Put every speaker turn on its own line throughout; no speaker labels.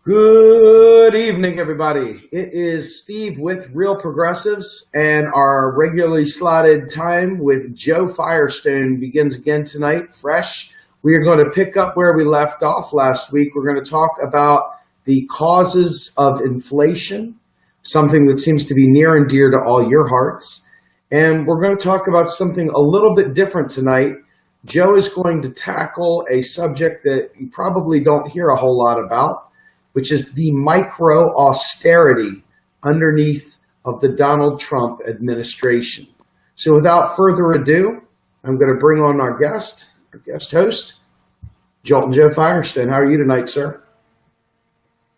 Good evening, everybody. It is Steve with Real Progressives, and our regularly slotted time with Joe Firestone begins again tonight, fresh. We are going to pick up where we left off last week. We're going to talk about the causes of inflation, something that seems to be near and dear to all your hearts. And we're going to talk about something a little bit different tonight. Joe is going to tackle a subject that you probably don't hear a whole lot about, which is the micro-austerity underneath of the Donald Trump administration. So without further ado, I'm going to bring on our guest host, Joe Firestone. How are you tonight, sir?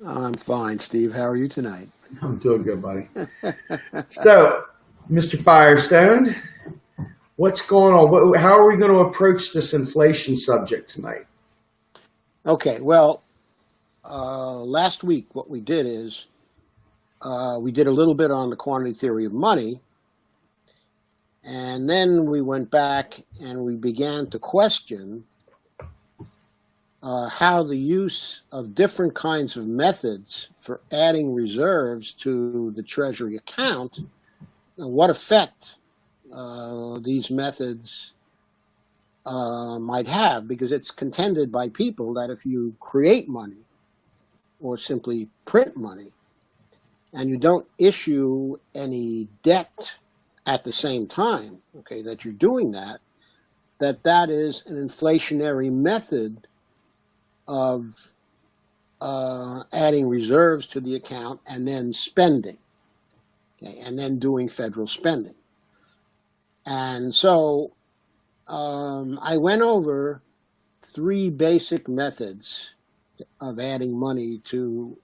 I'm fine, Steve. How are you tonight?
I'm doing good, buddy. So, Mr. Firestone, what's going on? How are we going to approach this inflation subject tonight?
Okay, well, last week what we did is we did a little bit on the quantity theory of money, and then we went back and we began to question how the use of different kinds of methods for adding reserves to the Treasury account, and what effect these methods might have, because it's contended by people that if you create money or simply print money and you don't issue any debt at the same time, okay, that you're doing that is an inflationary method of adding reserves to the account and then spending, okay, and then doing federal spending. And so I went over three basic methods of adding money to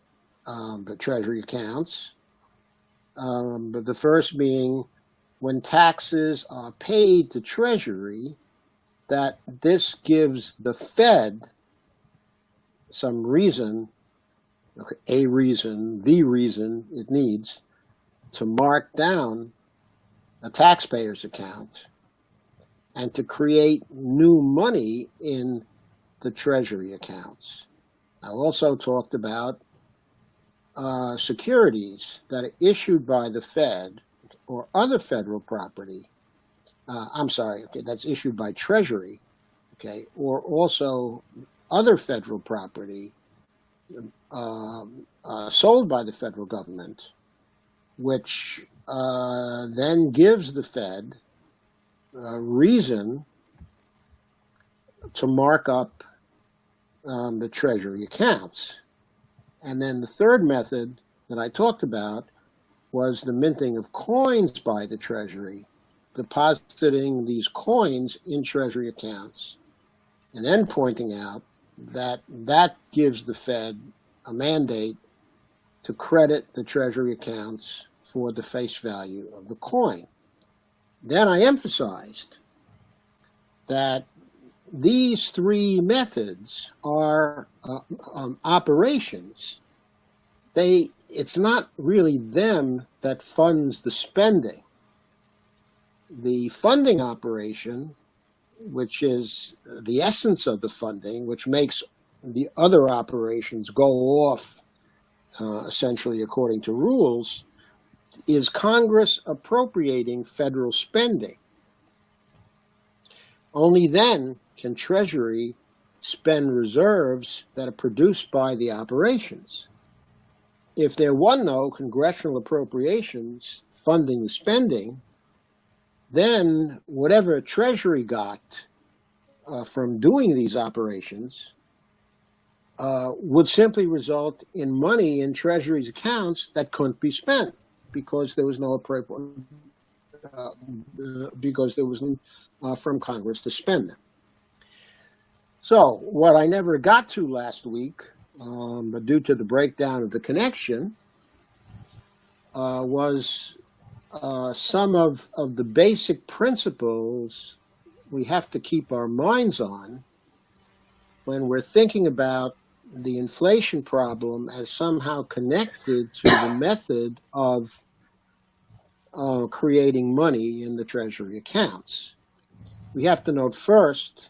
the Treasury accounts. But the first being when taxes are paid to Treasury, that this gives the Fed some reason, okay, the reason it needs to mark down a taxpayer's account and to create new money in the Treasury accounts. I also talked about securities that are issued by the Fed or other federal property. That's issued by Treasury, okay, or also other federal property sold by the federal government, which then gives the Fed a reason to mark up the Treasury accounts. And then the third method that I talked about was the minting of coins by the Treasury, depositing these coins in Treasury accounts, and then pointing out that gives the Fed a mandate to credit the Treasury accounts for the face value of the coin. Then I emphasized that these three methods are operations. It's not really them that funds the spending. The funding operation, which is the essence of the funding, which makes the other operations go off essentially according to rules, is Congress appropriating federal spending. Only then can Treasury spend reserves that are produced by the operations. If there were no congressional appropriations funding the spending, then whatever Treasury got from doing these operations would simply result in money in Treasury's accounts that couldn't be spent because there was no from Congress to spend them. So what I never got to last week, but due to the breakdown of the connection, was some of the basic principles we have to keep our minds on when we're thinking about the inflation problem as somehow connected to the method of creating money in the Treasury accounts. We have to note first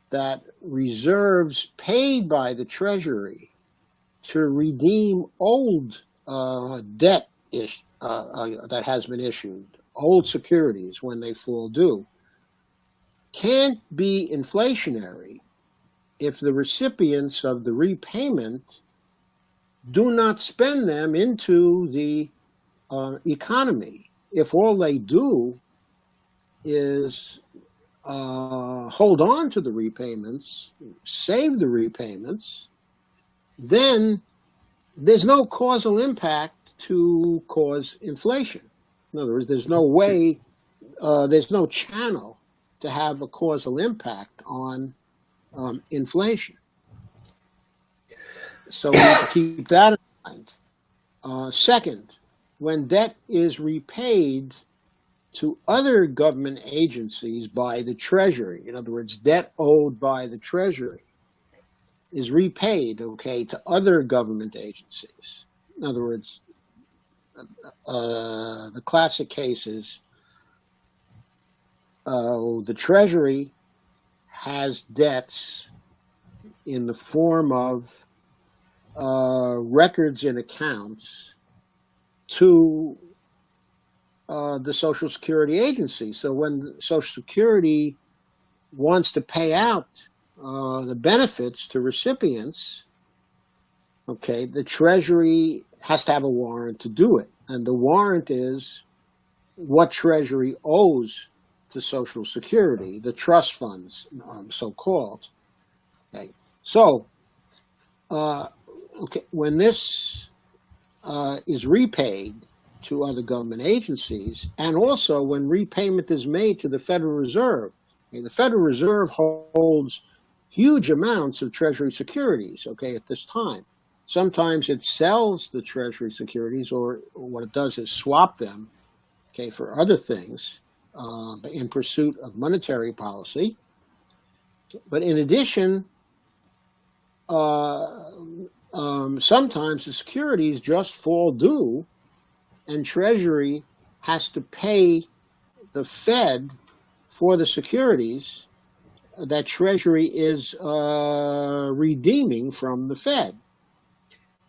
that reserves paid by the Treasury to redeem old debt that has been issued, old securities when they fall due, can't be inflationary if the recipients of the repayment do not spend them into the economy. If all they do is hold on to the repayments, save the repayments, then there's no causal impact to cause inflation. In other words, there's no way, there's no channel to have a causal impact on inflation. So we need to keep that in mind. Second, when debt is repaid to other government agencies by the Treasury, in other words, debt owed by the Treasury is repaid, okay, to other government agencies. In other words, the classic case is the Treasury has debts in the form of records and accounts to the Social Security agency. So when Social Security wants to pay out the benefits to recipients, okay, the Treasury has to have a warrant to do it. And the warrant is what Treasury owes to Social Security, the trust funds, so-called. Okay. So, when this is repaid to other government agencies, and also when repayment is made to the Federal Reserve, okay, the Federal Reserve holds huge amounts of Treasury securities, okay, at this time. Sometimes it sells the Treasury securities, or what it does is swap them, okay, for other things in pursuit of monetary policy. But in addition, sometimes the securities just fall due, and Treasury has to pay the Fed for the securities that Treasury is redeeming from the Fed.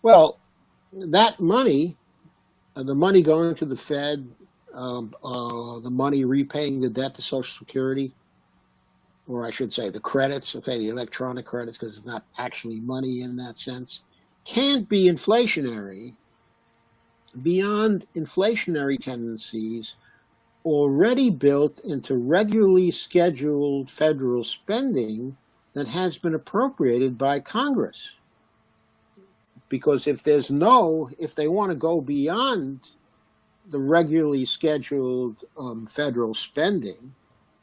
Well, that money, the money going to the Fed, the money repaying the debt to Social Security, or I should say the credits, okay, the electronic credits, because it's not actually money in that sense, can't be inflationary beyond inflationary tendencies already built into regularly scheduled federal spending that has been appropriated by Congress. Because if they want to go beyond the regularly scheduled federal spending,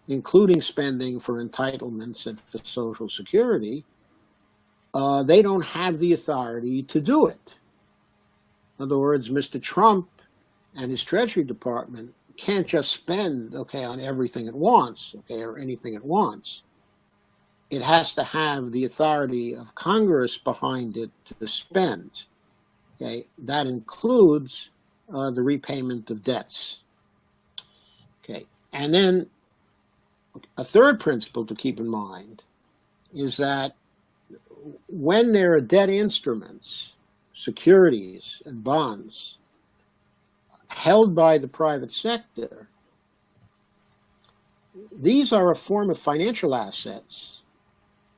including spending for entitlements and for Social Security, they don't have the authority to do it. In other words, Mr. Trump and his Treasury Department can't just spend, okay, on everything at once, okay, or anything at once. It has to have the authority of Congress behind it to spend. Okay, that includes the repayment of debts. Okay, and then a third principle to keep in mind is that when there are debt instruments, securities and bonds held by the private sector, these are a form of financial assets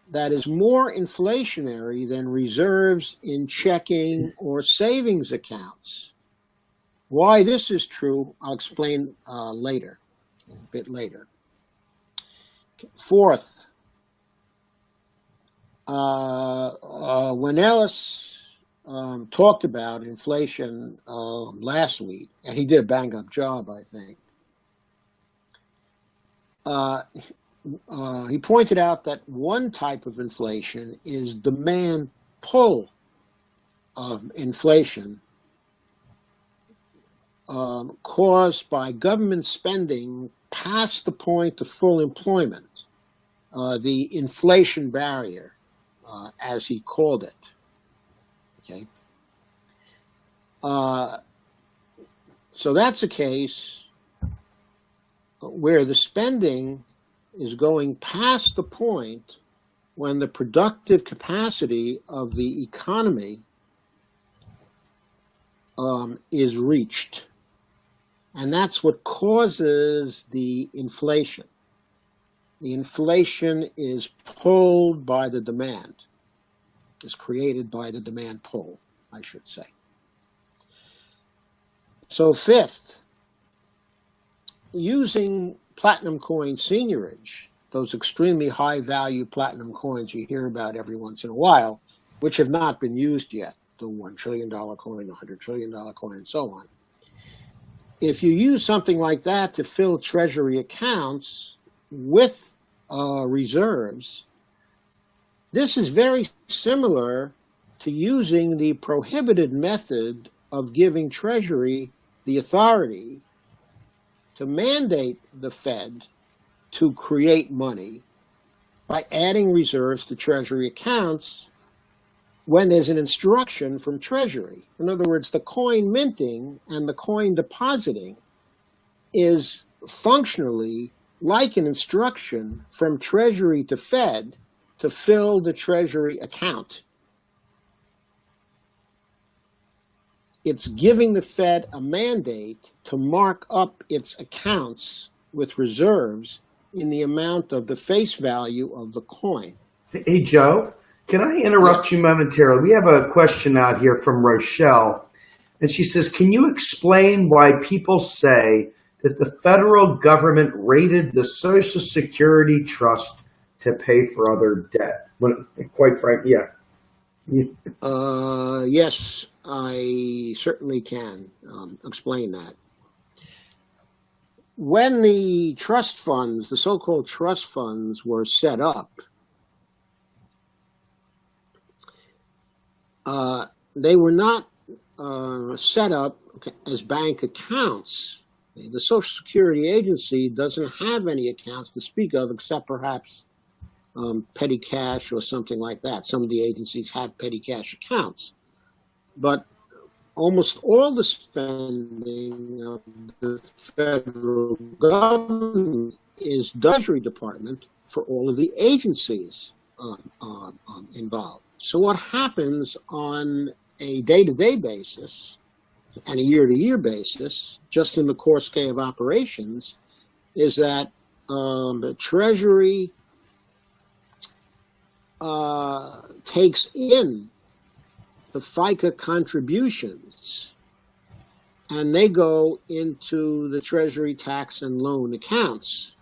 that is more inflationary than reserves in checking or savings accounts. Why this is true, I'll explain later, a bit later. Fourth, when Ellis talked about inflation last week, and he did a bang-up job, I think, he pointed out that one type of inflation is demand pull of inflation caused by government spending past the point of full employment, the inflation barrier, as he called it. Okay. So that's a case where the spending is going past the point when the productive capacity of the economy is reached. And that's what causes the inflation. The inflation is pulled by the demand, is created by the demand pull, I should say. So fifth, using platinum coin seigniorage, those extremely high value platinum coins you hear about every once in a while, which have not been used yet, the $1 trillion coin, the $100 trillion coin, and so on. If you use something like that to fill treasury accounts with reserves, this is very similar to using the prohibited method of giving Treasury the authority to mandate the Fed to create money by adding reserves to Treasury accounts when there's an instruction from Treasury. In other words, the coin minting and the coin depositing is functionally like an instruction from Treasury to Fed to fill the Treasury account. It's giving the Fed a mandate to mark up its accounts with reserves in the amount of the face value of the coin.
Hey, Joe, can I interrupt you momentarily? We have a question out here from Rochelle, and she says, can you explain why people say that the federal government raided the Social Security Trust to pay for other debt? When, quite frankly,
Yes, I certainly can explain that. When the trust funds, the so-called trust funds, were set up, they were not set up as bank accounts. The Social Security Agency doesn't have any accounts to speak of except perhaps petty cash or something like that. Some of the agencies have petty cash accounts. But almost all the spending of the federal government is the Treasury Department for all of the agencies involved. So what happens on a day-to-day basis and a year-to-year basis, just in the core scale of operations, is that the Treasury takes in the FICA contributions, and they go into the Treasury tax and loan accounts.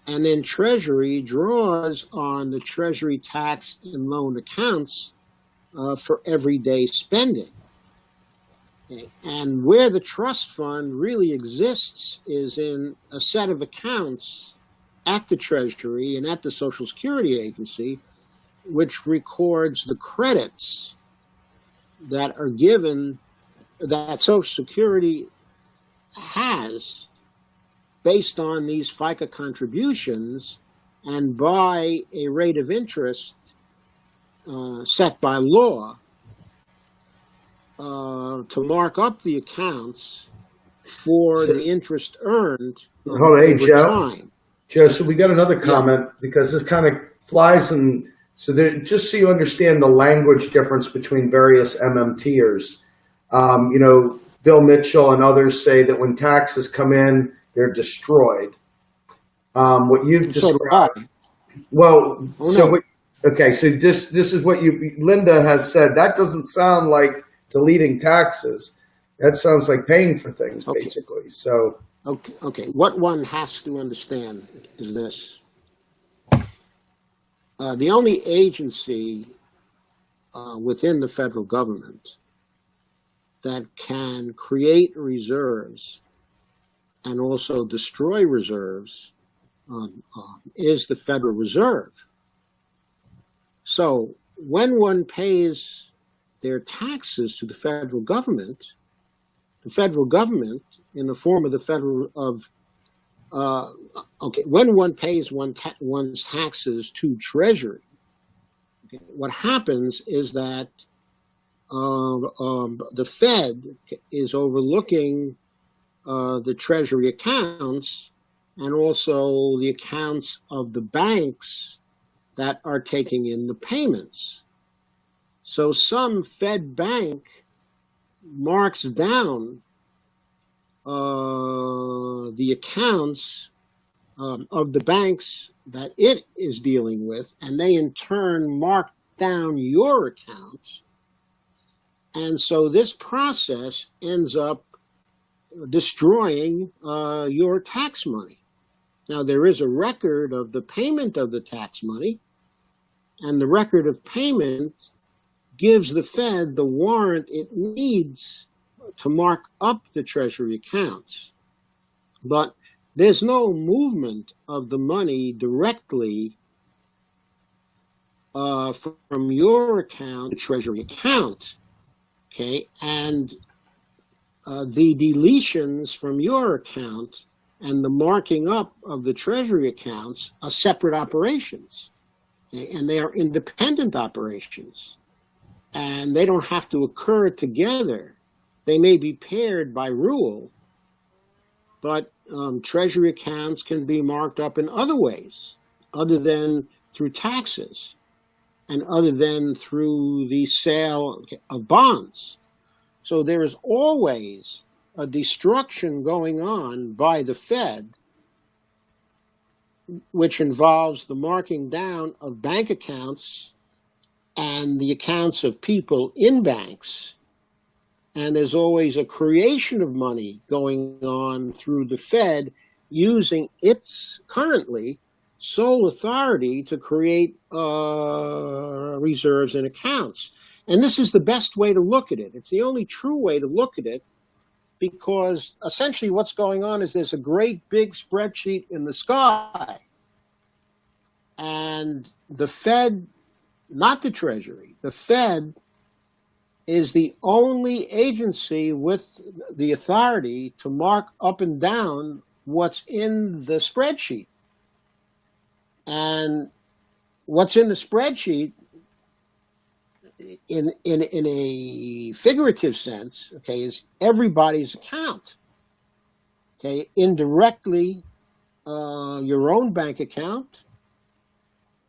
And then Treasury draws on the Treasury tax and loan accounts for everyday spending. Okay. And where the trust fund really exists is in a set of accounts at the Treasury and at the Social Security Agency, which records the credits that are given, that Social Security has based on these FICA contributions and by a rate of interest set by law to mark up the accounts for the interest earned over time.
Joe, so we got another comment because this kind of flies in. So there, just so you understand the language difference between various MMTers, Bill Mitchell and others say that when taxes come in, they're destroyed. What you've described, so this is what Linda has said. That doesn't sound like deleting taxes. That sounds like paying for things, basically. So
okay. What one has to understand is this. The only agency within the federal government that can create reserves and also destroy reserves is the Federal Reserve. So when one pays their taxes to the federal government in the form of the federal when one pays one's taxes to Treasury, what happens is that the Fed is overlooking the Treasury accounts and also the accounts of the banks that are taking in the payments. So some Fed bank marks down the accounts of the banks that it is dealing with, and they in turn mark down your account. And so this process ends up destroying your tax money. Now, there is a record of the payment of the tax money, and the record of payment gives the Fed the warrant it needs to mark up the Treasury accounts. But there's no movement of the money directly from your account to Treasury account, okay? And the deletions from your account and the marking up of the Treasury accounts are separate operations, okay? And they are independent operations, and they don't have to occur together. They may be paired by rule, but Treasury accounts can be marked up in other ways, other than through taxes and other than through the sale of bonds. So there is always a destruction going on by the Fed, which involves the marking down of bank accounts and the accounts of people in banks. And there's always a creation of money going on through the Fed using its currently sole authority to create reserves and accounts. And this is the best way to look at it. It's the only true way to look at it, because essentially what's going on is there's a great big spreadsheet in the sky, and the Fed, not the Treasury, the Fed is the only agency with the authority to mark up and down what's in the spreadsheet. And what's in the spreadsheet, in a figurative sense, okay, is everybody's account. Okay, indirectly, your own bank account,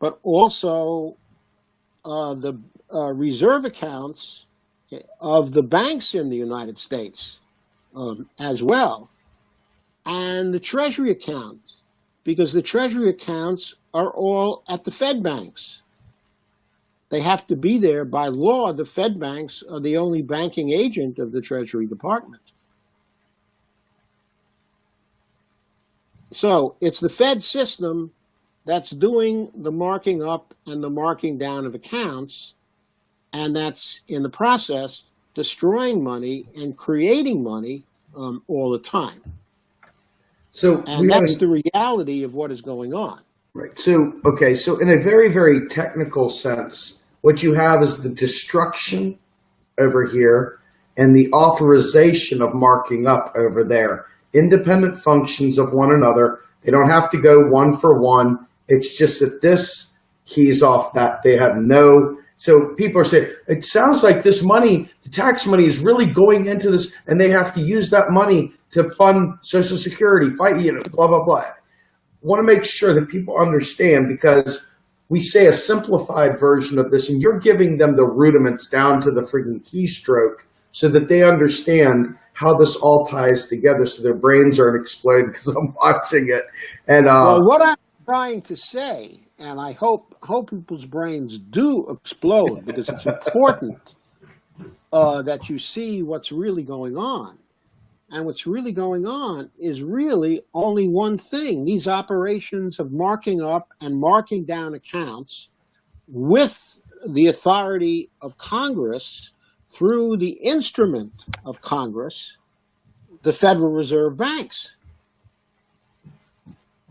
but also the reserve accounts of the banks in the United States as well, and the Treasury account, because the Treasury accounts are all at the Fed banks. They have to be there by law. The Fed banks are the only banking agent of the Treasury Department. So it's the Fed system that's doing the marking up and the marking down of accounts, and that's in the process destroying money and creating money all the time. And that's the reality of what is going on.
Right. So, okay. So in a very, very technical sense, what you have is the destruction over here and the authorization of marking up over there. Independent functions of one another. They don't have to go one for one. It's just that this keys off that. They have no. So people are saying, it sounds like this money, the tax money, is really going into this, and they have to use that money to fund Social Security, fight, blah, blah, blah. Want to make sure that people understand, because we say a simplified version of this, and you're giving them the rudiments down to the freaking keystroke so that they understand how this all ties together, so their brains aren't exploding, because I'm watching it. And
well, what I'm trying to say, and I hope people's brains do explode, because it's important that you see what's really going on. And what's really going on is really only one thing. These operations of marking up and marking down accounts with the authority of Congress through the instrument of Congress, the Federal Reserve banks.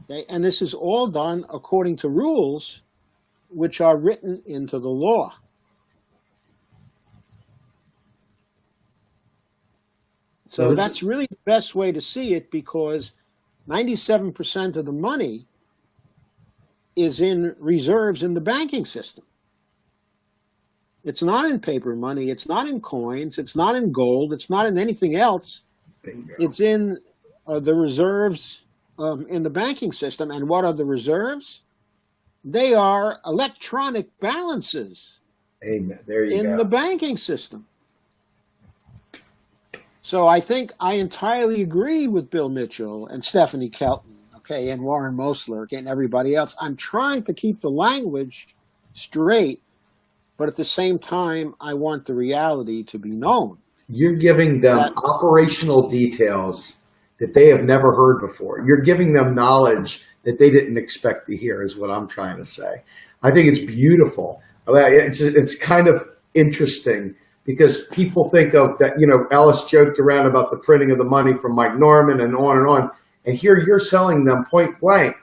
Okay? And this is all done according to rules which are written into the law. So that's really the best way to see it, because 97% of the money is in reserves in the banking system. It's not in paper money. It's not in coins. It's not in gold. It's not in anything else. Bingo. It's in the reserves in the banking system. And what are the reserves? They are electronic balances.
Amen. There you go.
In the banking system. So I think I entirely agree with Bill Mitchell and Stephanie Kelton, okay, and Warren Mosler, okay, and everybody else. I'm trying to keep the language straight, but at the same time, I want the reality to be known.
You're giving them operational details that they have never heard before. You're giving them knowledge that they didn't expect to hear, is what I'm trying to say. I think it's beautiful. It's kind of interesting because people think of that, Ellis joked around about the printing of the money from Mike Norman and on and on. And here you're selling them point blank.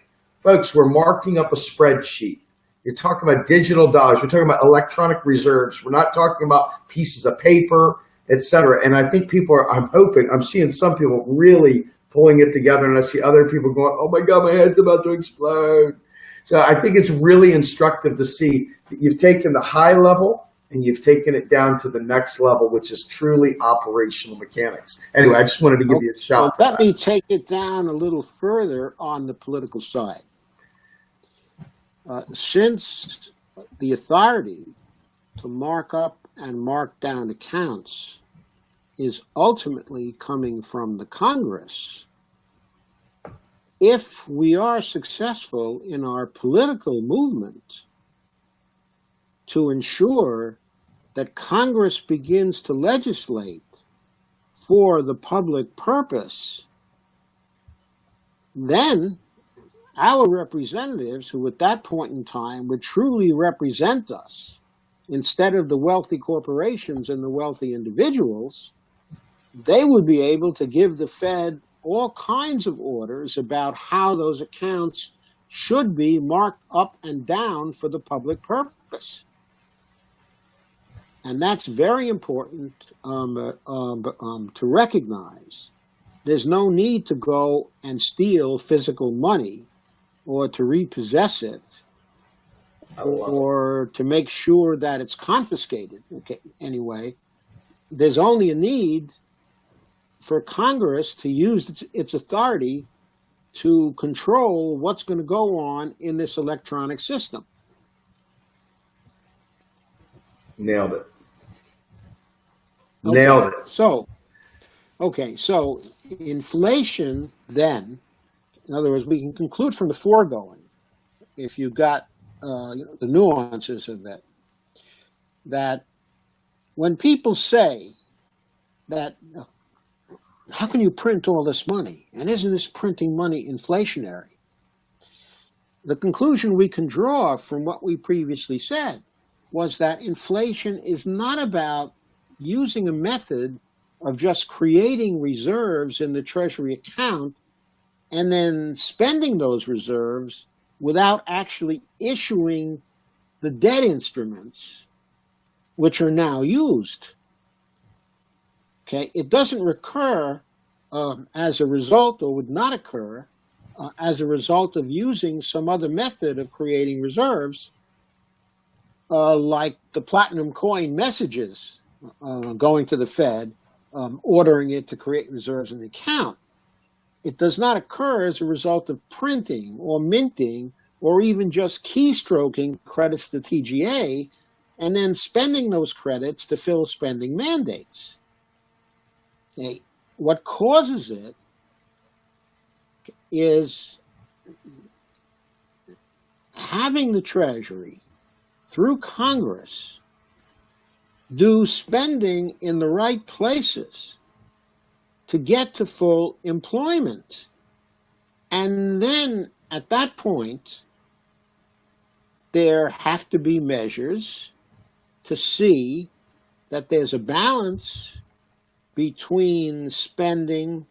Folks, we're marking up a spreadsheet. You're talking about digital dollars. We're talking about electronic reserves. We're not talking about pieces of paper, et cetera. And I think I'm seeing some people really pulling it together, and I see other people going, oh my God, my head's about to explode. So I think it's really instructive to see that you've taken the high level and you've taken it down to the next level, which is truly operational mechanics. Anyway, I just wanted to give you a shout.
Let me take it down a little further on the political side. Since the authority to mark up and mark down accounts is ultimately coming from the Congress, if we are successful in our political movement to ensure that Congress begins to legislate for the public purpose, then our representatives, who at that point in time would truly represent us, instead of the wealthy corporations and the wealthy individuals, they would be able to give the Fed all kinds of orders about how those accounts should be marked up and down for the public purpose. And that's very important to recognize. There's no need to go and steal physical money or to repossess it or to make sure that it's confiscated. Okay, anyway, there's only a need for Congress to use its authority to control what's going to go on in this electronic system.
Nailed it.
Okay.
Nailed it.
So inflation then, in other words, we can conclude from the foregoing, if you've got the nuances of it, that when people say that, how can you print all this money? And isn't this printing money inflationary? The conclusion we can draw from what we previously said was that inflation is not about using a method of just creating reserves in the Treasury account and then spending those reserves without actually issuing the debt instruments which are now used. Okay, it doesn't recur as a result, or would not occur as a result of using some other method of creating reserves, like the platinum coin messages going to the Fed, ordering it to create reserves in the account. It does not occur as a result of printing or minting or even just keystroking credits to TGA and then spending those credits to fill spending mandates. Okay. What causes it is having the Treasury, through Congress, do spending in the right places to get to full employment. And then at that point, there have to be measures to see that there's a balance between spending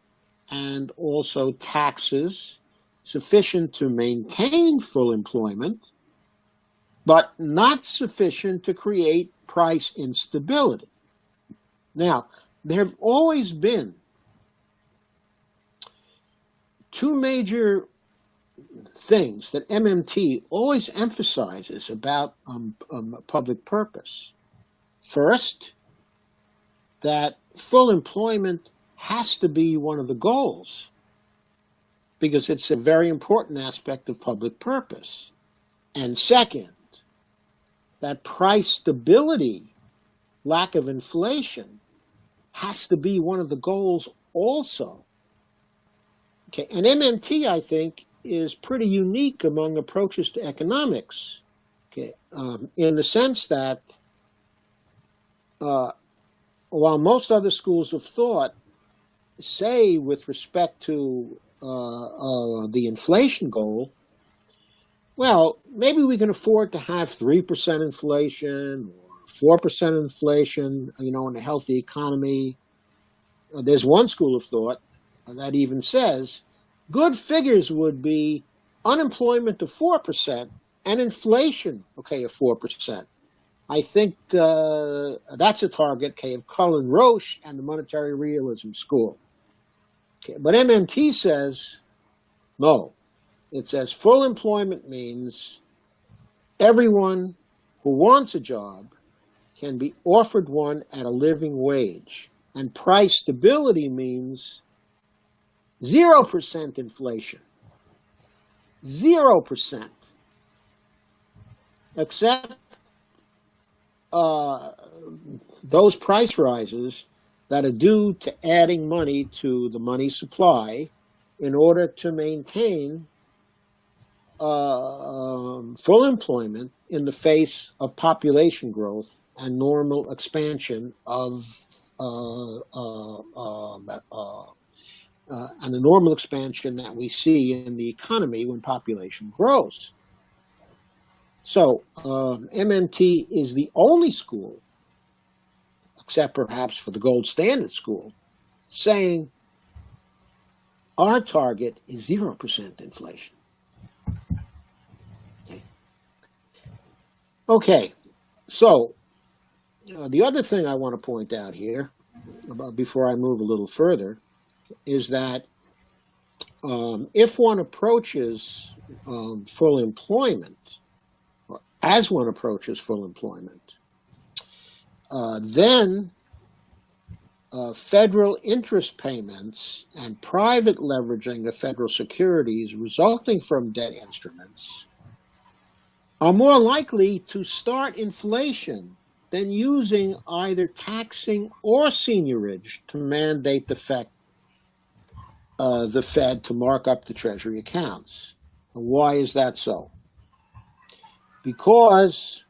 and also taxes sufficient to maintain full employment, but not sufficient to create price instability. Now, there have always been two major things that MMT always emphasizes about public purpose. First, that full employment has to be one of the goals because it's a very important aspect of public purpose. And second, that price stability, lack of inflation, has to be one of the goals also. Okay, and MMT, I think, is pretty unique among approaches to economics, okay, in the sense that while most other schools of thought say with respect to the inflation goal, well, maybe we can afford to have 3% inflation or 4% inflation, in a healthy economy. There's one school of thought that even says good figures would be unemployment of 4% and inflation, of 4%. I think that's a target, of Cullen Roche and the monetary realism school. But MMT says, no. It says full employment means everyone who wants a job can be offered one at a living wage. And price stability means 0% inflation. 0%. Except those price rises that are due to adding money to the money supply in order to maintain full employment in the face of population growth and normal expansion of and the normal expansion that we see in the economy when population grows. So MMT is the only school, except perhaps for the gold standard school, saying our target is 0% inflation. Okay, so the other thing I want to point out here, before I move a little further, is that if one approaches full employment, or as one approaches full employment, then federal interest payments and private leveraging of federal securities resulting from debt instruments are more likely to start inflation than using either taxing or seniorage to mandate the Fed to mark up the Treasury accounts. And why is that so? Because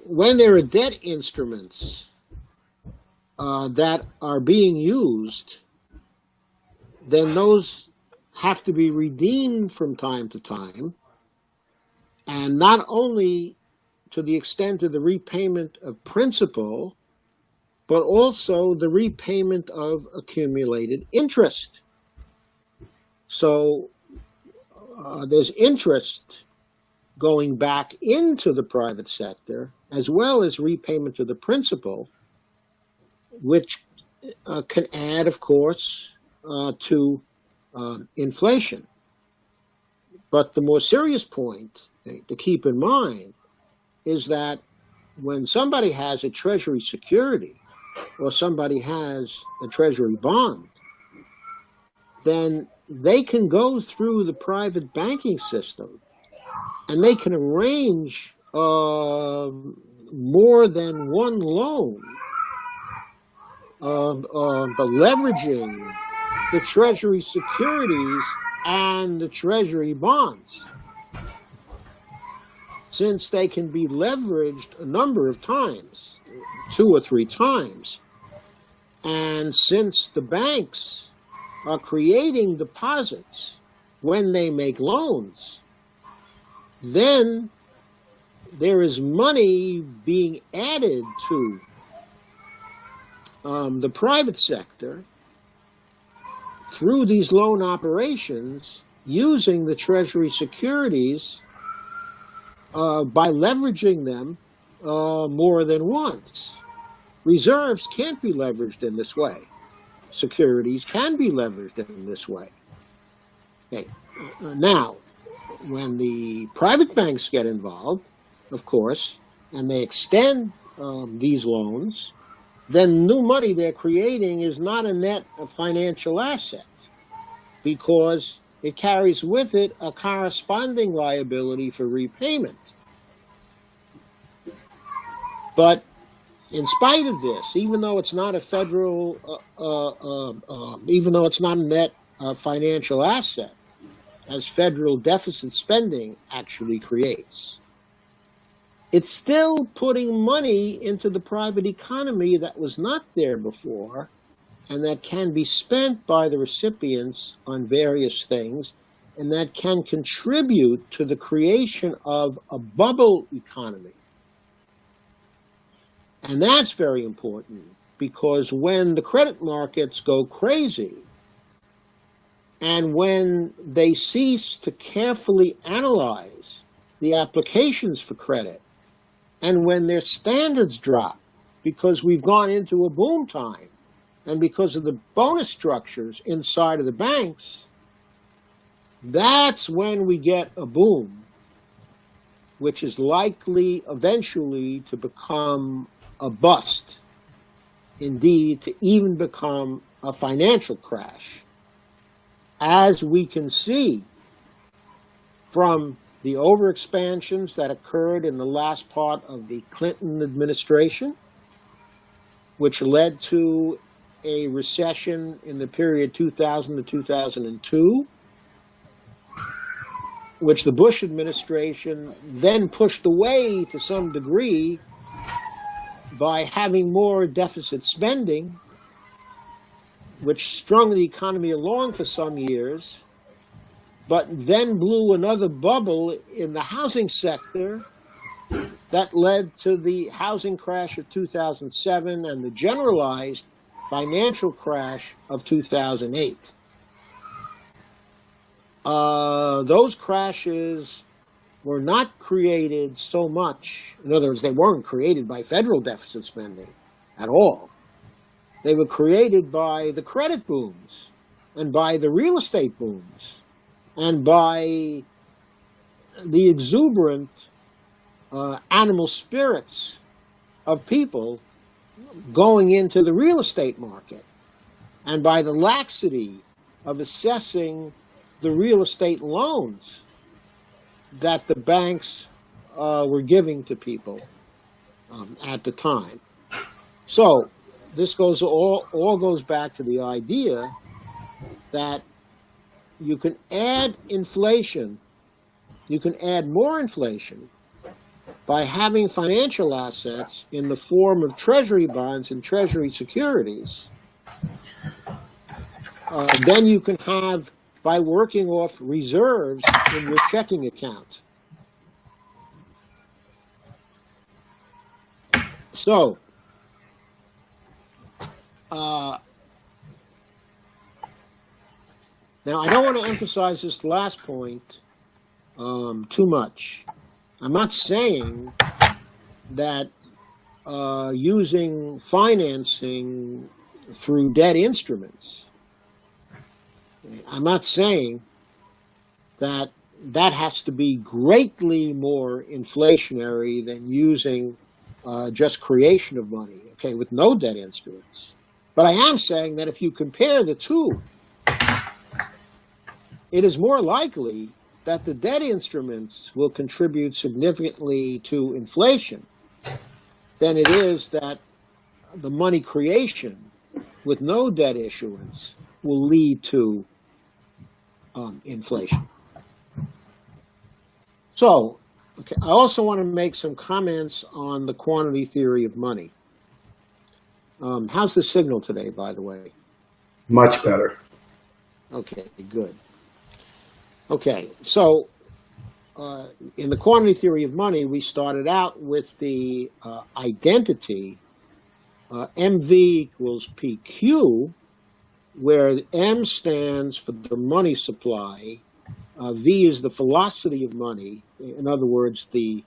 when there are debt instruments that are being used, then those have to be redeemed from time to time, and not only to the extent of the repayment of principal, but also the repayment of accumulated interest. So there's interest going back into the private sector, as well as repayment of the principal, which can add, of course, to inflation. But the more serious point to keep in mind is that when somebody has a Treasury security or somebody has a Treasury bond, then they can go through the private banking system and they can arrange more than one loan, but leveraging the Treasury securities and the Treasury bonds, since they can be leveraged a number of times, 2 or 3 times, and since the banks are creating deposits when they make loans, then there is money being added to the private sector through these loan operations using the Treasury securities by leveraging them more than once. Reserves can't be leveraged in this way. Securities can be leveraged in this way. Okay. Now, when the private banks get involved, of course, and they extend these loans, then new money they're creating is not a net financial asset, because it carries with it a corresponding liability for repayment. But in spite of this, even though it's not a federal, even though it's not a net financial asset, as federal deficit spending actually creates, it's still putting money into the private economy that was not there before, and that can be spent by the recipients on various things, and that can contribute to the creation of a bubble economy. And that's very important, because when the credit markets go crazy, and when they cease to carefully analyze the applications for credit, and when their standards drop because we've gone into a boom time, and because of the bonus structures inside of the banks, that's when we get a boom, which is likely eventually to become a bust, indeed to even become a financial crash, as we can see from the overexpansions that occurred in the last part of the Clinton administration, which led to a recession in the period 2000 to 2002, which the Bush administration then pushed away to some degree by having more deficit spending, which strung the economy along for some years, but then blew another bubble in the housing sector that led to the housing crash of 2007 and the generalized financial crash of 2008. Those crashes were not created so much, in other words, they weren't created by federal deficit spending at all. They were created by the credit booms and by the real estate booms and by the exuberant animal spirits of people going into the real estate market, and by the laxity of assessing the real estate loans that the banks were giving to people at the time. So this all goes back to the idea that you can add inflation, you can add more inflation by having financial assets in the form of treasury bonds and treasury securities. Then you can have by working off reserves in your checking account. So, now I don't want to emphasize this last point too much. I'm not saying that using financing through debt instruments, I'm not saying that that has to be greatly more inflationary than using just creation of money, okay, with no debt instruments. But I am saying that if you compare the two, it is more likely that the debt instruments will contribute significantly to inflation than it is that the money creation with no debt issuance will lead to inflation. So, okay, I also want to make some comments on the quantity theory of money. How's the signal today, by the way?
Much better.
Okay, good. Okay, so in the quantity theory of money, we started out with the identity MV equals PQ, where M stands for the money supply, V is the velocity of money, in other words, the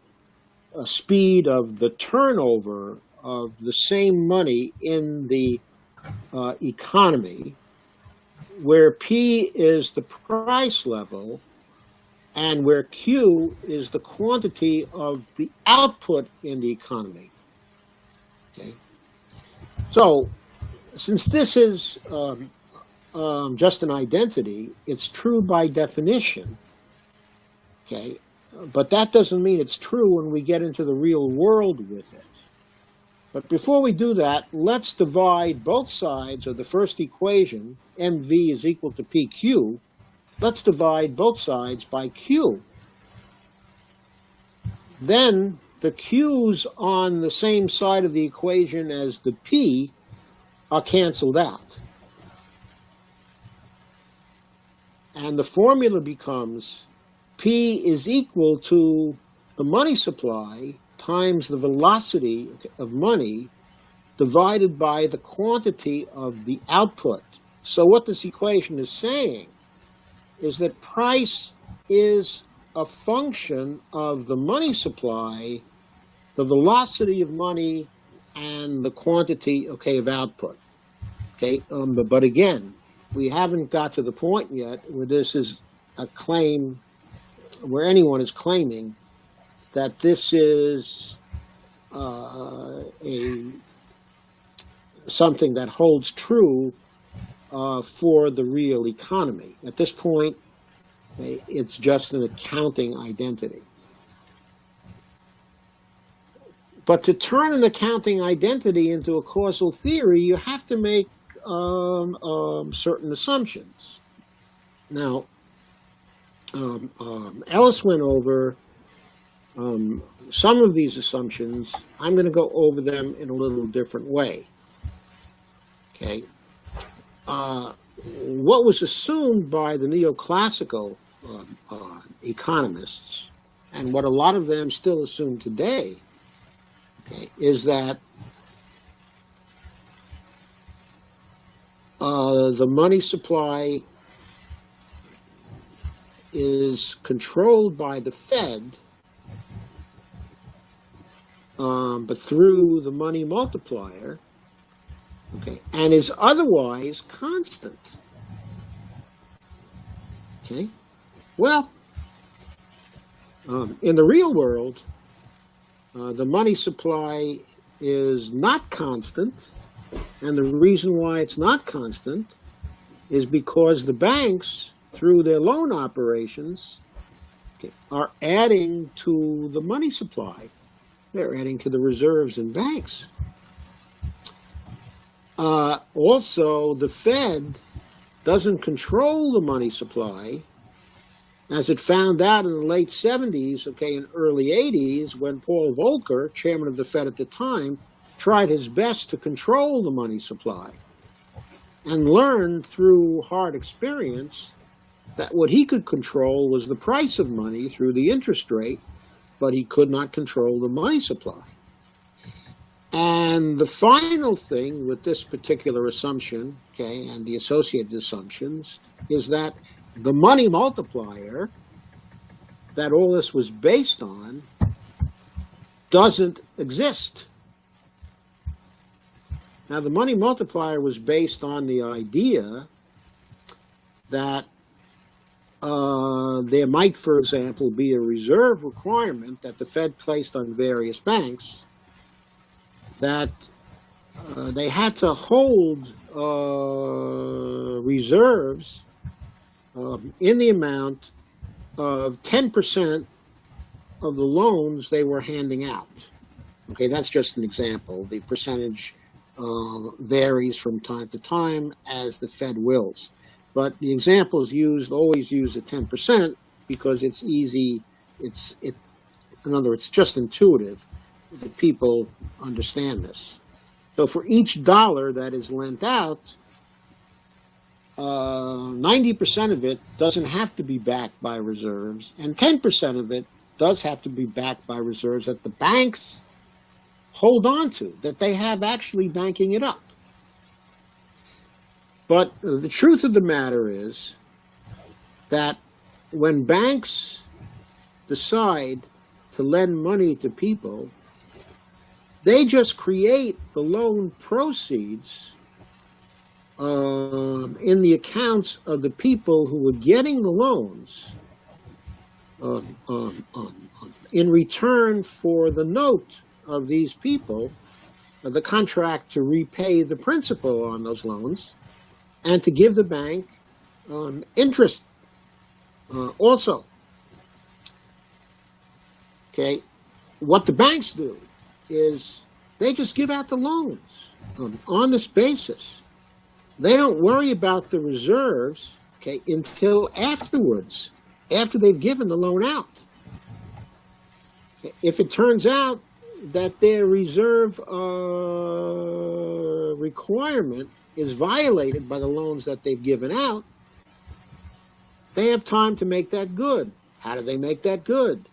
speed of the turnover of the same money in the economy, where P is the price level, and where Q is the quantity of the output in the economy. Okay. So, since this is just an identity. It's true by definition. Okay, but that doesn't mean it's true when we get into the real world with it. But before we do that, let's divide both sides of the first equation, MV is equal to PQ. Let's divide both sides by Q. Then the Q's on the same side of the equation as the P are canceled out. And the formula becomes P is equal to the money supply times the velocity of money divided by the quantity of the output. So what this equation is saying is that price is a function of the money supply, the velocity of money, and the quantity, of output. But again, we haven't got to the point yet where this is a claim, where anyone is claiming that this is something that holds true for the real economy. At this point, it's just an accounting identity. But to turn an accounting identity into a causal theory, you have to make certain assumptions. Now, Ellis went over some of these assumptions. I'm going to go over them in a little different way. What was assumed by the neoclassical economists, and what a lot of them still assume today, is that the money supply is controlled by the Fed, but through the money multiplier, and is otherwise constant. Well, in the real world, the money supply is not constant, and the reason why it's not constant is because the banks, through their loan operations, are adding to the money supply. They're adding to the reserves in banks. Also, the Fed doesn't control the money supply, as it found out in the late 70s, and early 80s, when Paul Volcker, chairman of the Fed at the time, tried his best to control the money supply, and learned through hard experience that what he could control was the price of money through the interest rate, but he could not control the money supply. And the final thing with this particular assumption, and the associated assumptions, is that the money multiplier that all this was based on doesn't exist. Now, the money multiplier was based on the idea that there might, for example, be a reserve requirement that the Fed placed on various banks, that they had to hold reserves in the amount of 10% of the loans they were handing out. That's just an example. The percentage varies from time to time as the Fed wills. But the example is always used at 10% because it's easy. In other words, it's just intuitive that people understand this. So for each dollar that is lent out, 90% of it doesn't have to be backed by reserves, and 10% of it does have to be backed by reserves that the banks hold on to, that they have actually banking it up. But the truth of the matter is that when banks decide to lend money to people, they just create the loan proceeds in the accounts of the people who are getting the loans in return for the note of these people, the contract to repay the principal on those loans. and to give the bank interest also. Okay, what the banks do is they just give out the loans on this basis. They don't worry about the reserves, okay, until afterwards, after they've given the loan out. If it turns out that their reserve requirement is violated by the loans that they've given out, they have time to make that good. How do they make that good?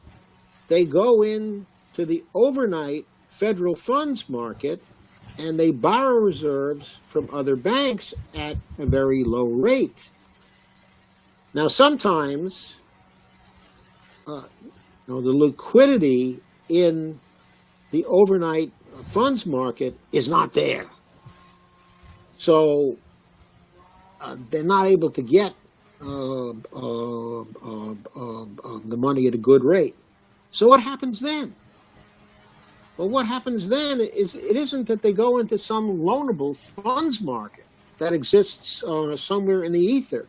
They go into the overnight federal funds market and they borrow reserves from other banks at a very low rate. Now, sometimes the liquidity in the overnight funds market is not there. So they're not able to get the money at a good rate. So what happens then? Well, what happens then is it isn't that they go into some loanable funds market that exists somewhere in the ether.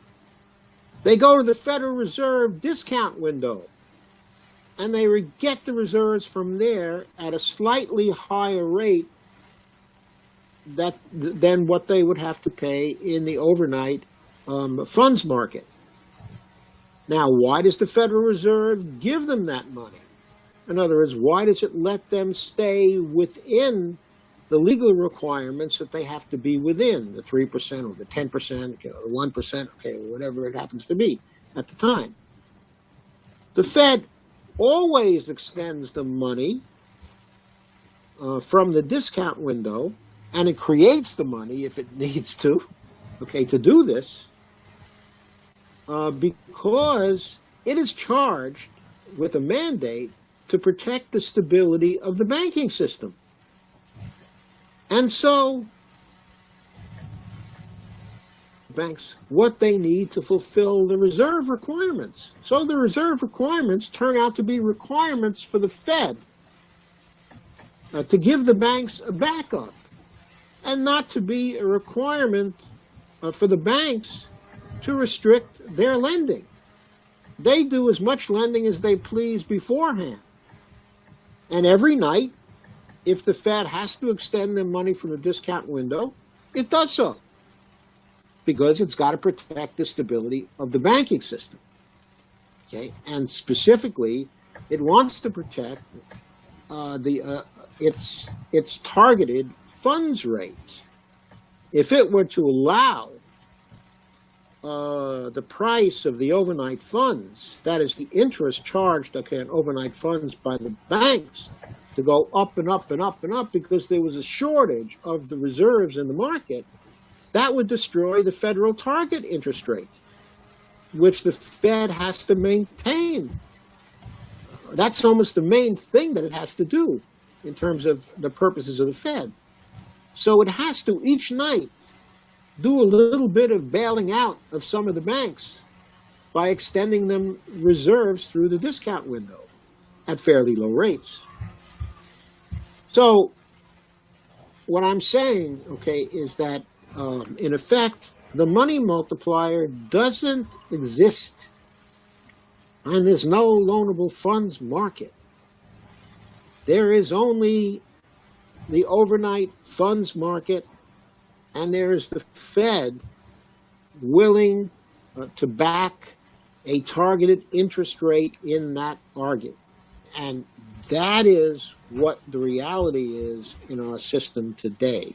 They go to the Federal Reserve discount window, and they get the reserves from there at a slightly higher rate than what they would have to pay in the overnight funds market. Now, why does the Federal Reserve give them that money? In other words, why does it let them stay within the legal requirements that they have to be within, the 3% or the 10%, the 1%, okay, whatever it happens to be at the time? The Fed always extends the money from the discount window, and it creates the money if it needs to, okay, to do this, because it is charged with a mandate to protect the stability of the banking system. And so, banks, what they need to fulfill the reserve requirements. So the reserve requirements turn out to be requirements for the Fed to give the banks a backup, and not to be a requirement for the banks to restrict their lending. They do as much lending as they please beforehand. And every night, if the Fed has to extend their money from the discount window, it does so, because it's got to protect the stability of the banking system. Okay, and specifically, it wants to protect its targeted funds rate. If it were to allow the price of the overnight funds, that is the interest charged on overnight funds by the banks, to go up and up and up and up because there was a shortage of the reserves in the market, that would destroy the federal target interest rate, which the Fed has to maintain. That's almost the main thing that it has to do in terms of the purposes of the Fed. So it has to, each night, do a little bit of bailing out of some of the banks by extending them reserves through the discount window at fairly low rates. So what I'm saying, okay, is that in effect, the money multiplier doesn't exist, and there's no loanable funds market. There is only the overnight funds market, and there is the Fed willing to back a targeted interest rate in that argument. And that is what the reality is in our system today.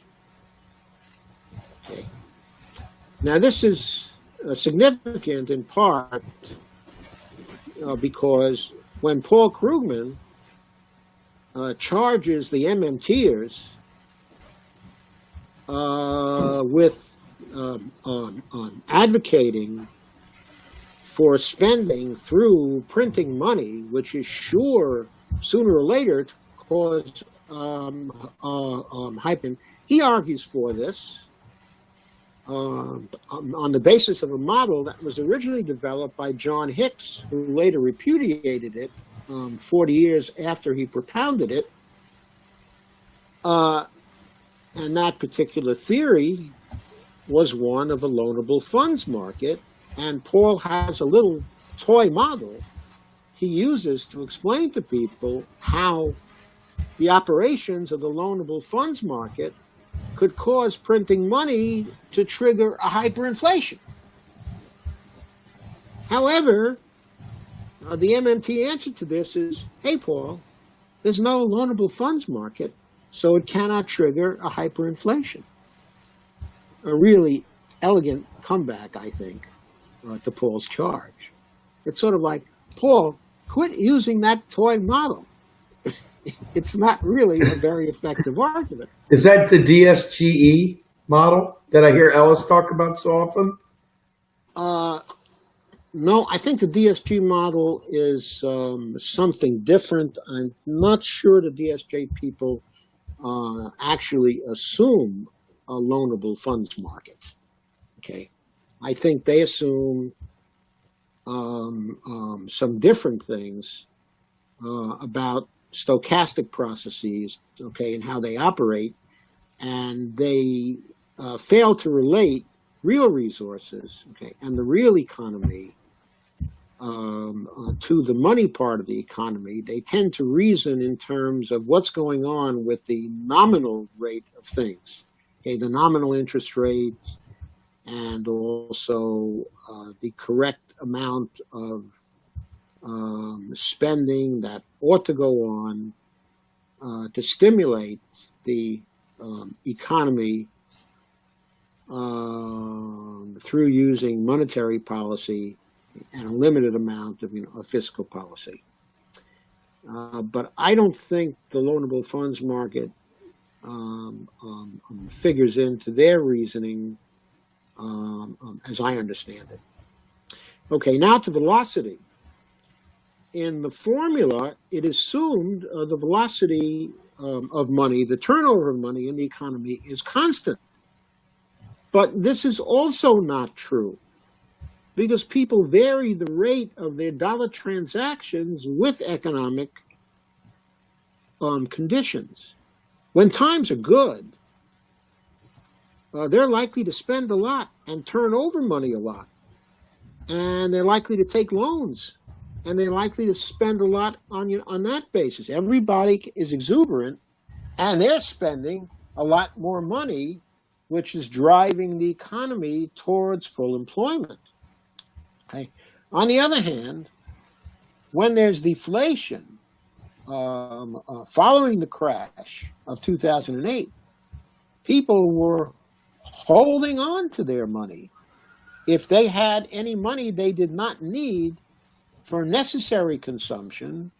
Okay. Now, this is significant in part because when Paul Krugman charges the MMTers with advocating for spending through printing money, which is sure sooner or later to cause hyping, he argues for this on the basis of a model that was originally developed by John Hicks, who later repudiated it 40 years after he propounded it. And that particular theory was one of a loanable funds market, and Paul has a little toy model he uses to explain to people how the operations of the loanable funds market could cause printing money to trigger a hyperinflation. However, the MMT answer to this is, hey, Paul, there's no loanable funds market, so it cannot trigger a hyperinflation. A really elegant comeback, I think, to Paul's charge. It's sort of like, Paul, quit using that toy model. It's not really a very effective argument.
Is that the DSGE model that I hear Ellis talk about so often?
No, I think the DSG model is something different. I'm not sure the DSJ people actually assume a loanable funds market. Okay, I think they assume some different things about stochastic processes, okay, and how they operate, and they fail to relate real resources, okay, and the real economy to the money part of the economy. They tend to reason in terms of what's going on with the nominal rate of things, okay, the nominal interest rate, and also the correct amount of spending that ought to go on to stimulate the economy through using monetary policy and a limited amount of fiscal policy. But I don't think the loanable funds market figures into their reasoning as I understand it. Okay, now to velocity. In the formula, it assumed the velocity of money, the turnover of money in the economy is constant. But this is also not true, because people vary the rate of their dollar transactions with economic conditions. When times are good, they're likely to spend a lot and turn over money a lot. And they're likely to take loans, and they're likely to spend a lot on that basis. Everybody is exuberant, and they're spending a lot more money, which is driving the economy towards full employment. Okay. On the other hand, when there's deflation, following the crash of 2008, people were holding on to their money. If they had any money they did not need for necessary consumption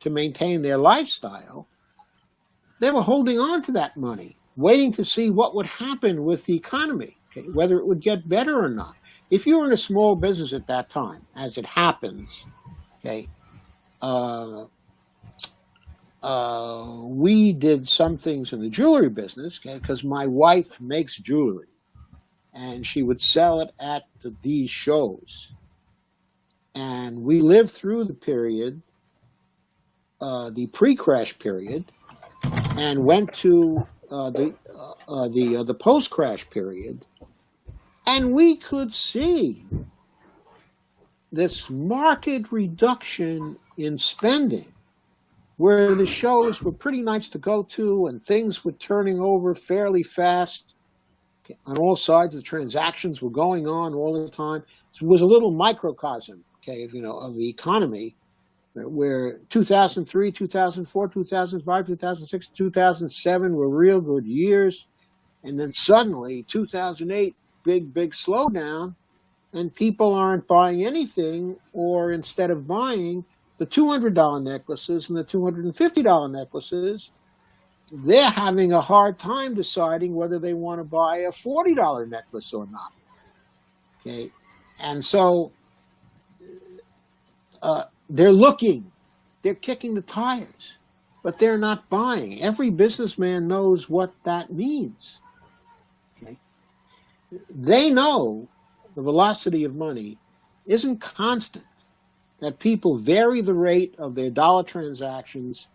to maintain their lifestyle, they were holding on to that money, waiting to see what would happen with the economy, okay, whether it would get better or not. If you were in a small business at that time, as it happens, okay, we did some things in the jewelry business, okay, because my wife makes jewelry, and she would sell it at these shows. And we lived through the period, the pre-crash period, and went to the post-crash period, and we could see this marked reduction in spending, where the shows were pretty nice to go to, and things were turning over fairly fast. On all sides, the transactions were going on all the time. It was a little microcosm, okay, of the economy, where 2003, 2004, 2005, 2006, 2007 were real good years. And then suddenly, 2008, big slowdown, and people aren't buying anything, or instead of buying the $200 necklaces and the $250 necklaces, they're having a hard time deciding whether they want to buy a $40 necklace or not. Okay, and so they're looking, they're kicking the tires, but they're not buying. Every businessman knows what that means. Okay, they know the velocity of money isn't constant, that people vary the rate of their dollar transactions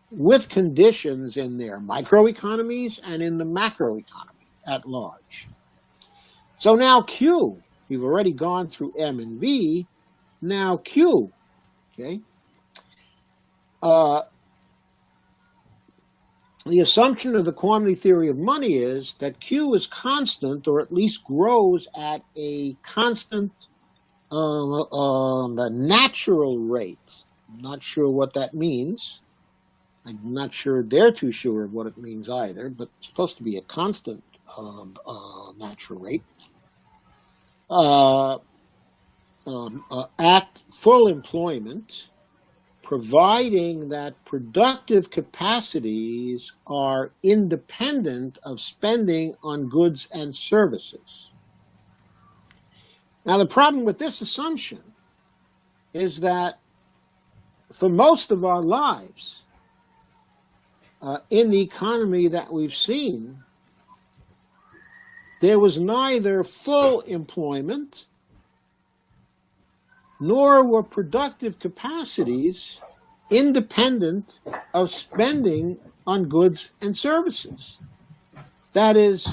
with conditions in their microeconomies and in the macroeconomy at large. So now Q, we've already gone through M and V, now Q, okay? The assumption of the quantity theory of money is that Q is constant, or at least grows at a constant the natural rate. I'm not sure what that means. I'm not sure they're too sure of what it means either, but it's supposed to be a constant natural rate. At full employment, providing that productive capacities are independent of spending on goods and services. Now, the problem with this assumption is that for most of our lives, in the economy that we've seen, there was neither full employment nor were productive capacities independent of spending on goods and services. That is,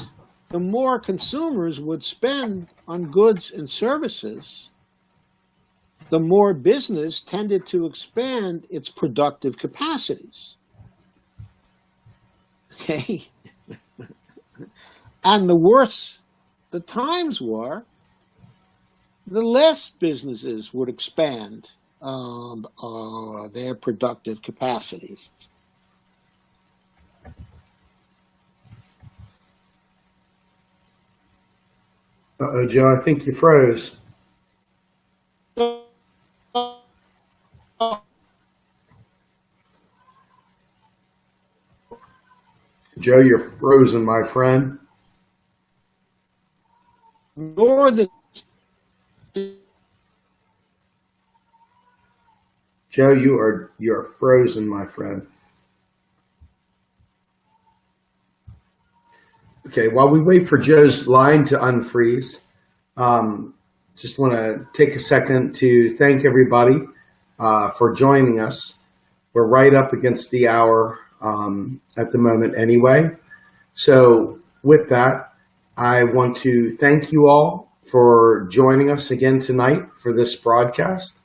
the more consumers would spend on goods and services, the more business tended to expand its productive capacities. Okay? And the worse the times were, the less businesses would expand their productive capacities.
Uh-oh, Joe, I think you froze. Joe, you're frozen, my friend.
Nor the
Joe, you're frozen, my friend. Okay, while we wait for Joe's line to unfreeze, just want to take a second to thank everybody for joining us. We're right up against the hour at the moment anyway. So with that, I want to thank you all for joining us again tonight for this broadcast.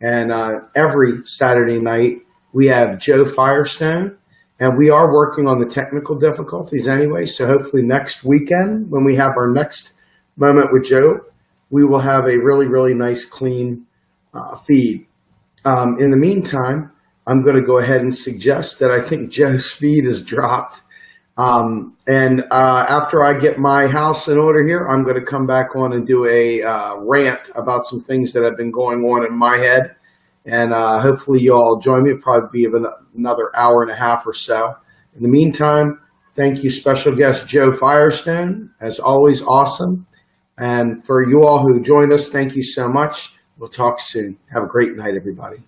And every Saturday night, we have Joe Firestone, and we are working on the technical difficulties anyway. So hopefully next weekend, when we have our next moment with Joe, we will have a really, really nice, clean feed. In the meantime, I'm going to go ahead and suggest that I think Joe's feed is dropped. And after I get my house in order here, I'm going to come back on and do a rant about some things that have been going on in my head. And hopefully you all join me. It'll probably be another hour and a half or so. In the meantime, thank you, special guest Joe Firestone. As always, awesome. And for you all who joined us, thank you so much. We'll talk soon. Have a great night, everybody.